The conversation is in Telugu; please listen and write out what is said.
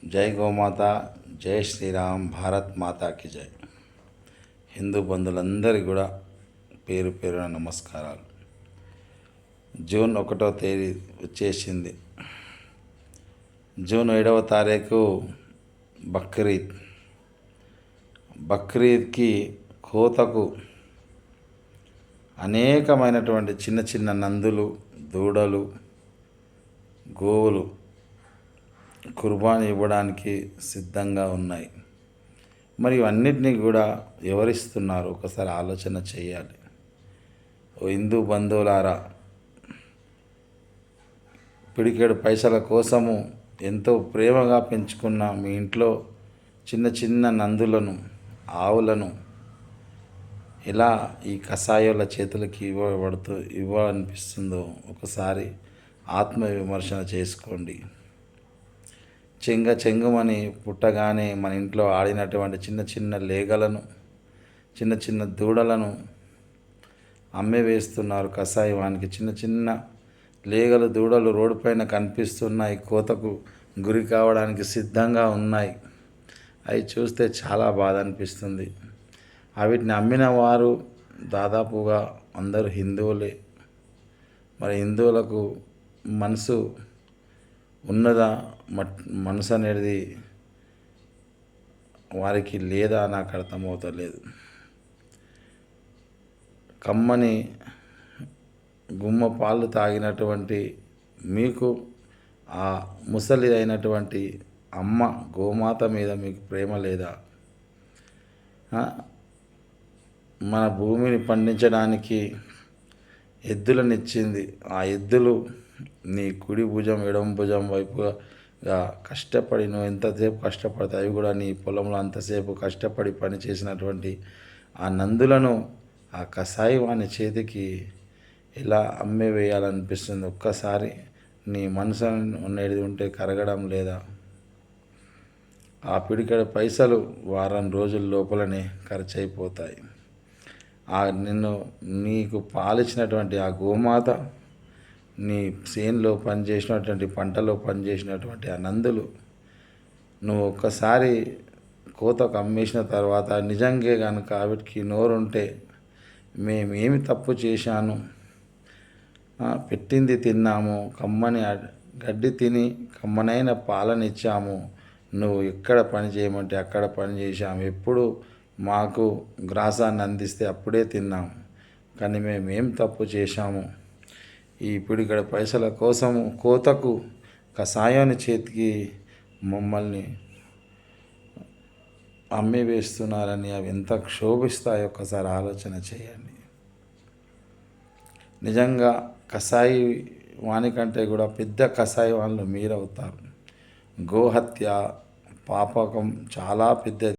జై గోమాత, జై శ్రీరామ్, భారత్ మాతాకి జై. హిందూ బంధువులందరికీ కూడా పేరు పేరున నమస్కారాలు. జూన్ 1వ తేదీ వచ్చేసింది. జూన్ 7వ తారీఖు బక్రీద్. బక్రీద్కి కోతకు అనేకమైనటువంటి చిన్న చిన్న నందులు, దూడలు, గోవులు కుర్బానీ ఇవ్వడానికి సిద్ధంగా ఉన్నాయి. మరి ఇవన్నిటినీ కూడా ఎవరిస్తున్నారు ఒకసారి ఆలోచన చేయాలి. ఓ హిందూ బంధువులారా, పిడికెడు పైసల కోసము ఎంతో ప్రేమగా పెంచుకున్న మీ ఇంట్లో చిన్న చిన్న నందులను, ఆవులను ఎలా ఈ కషాయాల చేతులకి ఇవ్వాలనిపిస్తుందో ఒకసారి ఆత్మవిమర్శన చేసుకోండి. చెంగుమని పుట్టగానే మన ఇంట్లో ఆడినటువంటి చిన్న చిన్న లేగలను, చిన్న చిన్న దూడలను అమ్మివేస్తున్నారు కషాయానికి. చిన్న చిన్న లేగలు, దూడలు రోడ్డు పైన కనిపిస్తున్నాయి, కోతకు గురి కావడానికి సిద్ధంగా ఉన్నాయి. అవి చూస్తే చాలా బాధ అనిపిస్తుంది. వీటిని అమ్మిన వారు దాదాపుగా అందరూ హిందువులే. మరి హిందువులకు మనసు ఉన్నదా? మనసు అనేది వారికి లేదా నాకు అర్థమవుతలేదు. కమ్మని గుమ్మ పాలు తాగినటువంటి మీకు ఆ ముసలి అయినటువంటి అమ్మ గోమాత మీద మీకు ప్రేమ లేదా? మన భూమిని పండించడానికి ఎద్దులనిచ్చింది. ఆ ఎద్దులు నీ కుడి భుజం, ఎడమ భుజం వైపుగా కష్టపడి, నువ్వు ఎంతసేపు కష్టపడతావు అవి కూడా నీ పొలంలో అంతసేపు కష్టపడి పని చేసినటువంటి ఆ నందులను ఆ కషాయవాని చేతికి ఎలా అమ్మివేయాలనిపిస్తుంది? ఒక్కసారి నీ మనసు అనేది ఉంటే కరగడం లేదా? ఆ పిడికెడు పైసలు వారం రోజుల లోపలనే ఖర్చు అయిపోతాయి. నీకు పాలిచ్చినటువంటి ఆ గోమాత, నీ చేనులో పనిచేసినటువంటి పంటలో పనిచేసినటువంటి ఆ నందులు నువ్వు ఒక్కసారి కోతకు అమ్మేసిన తర్వాత నిజంగా కనుక వీటికి నోరుంటే, మేమేమి తప్పు చేశాను, పెట్టింది తిన్నాము, కమ్మని గడ్డి తిని కమ్మనైన పాలనిచ్చాము, నువ్వు ఎక్కడ పని చేయమంటే అక్కడ పని చేశాము, ఎప్పుడు మాకు గ్రాసాన్ని అందిస్తే అప్పుడే తిన్నాము, కానీ మేమేం తప్పు చేశాము? ఈ పిడికెడు పైసల కోసము కోతకు కషాయాన్ని చేతికి మమ్మల్ని అమ్మివేస్తున్నారని అవి ఎంత క్షోభిస్తాయో ఒక్కసారి ఆలోచన చేయండి. నిజంగా కషాయి వానికంటే కూడా పెద్ద కషాయి వాళ్ళు మీరవుతారు. గోహత్య పాపకం చాలా పెద్దది.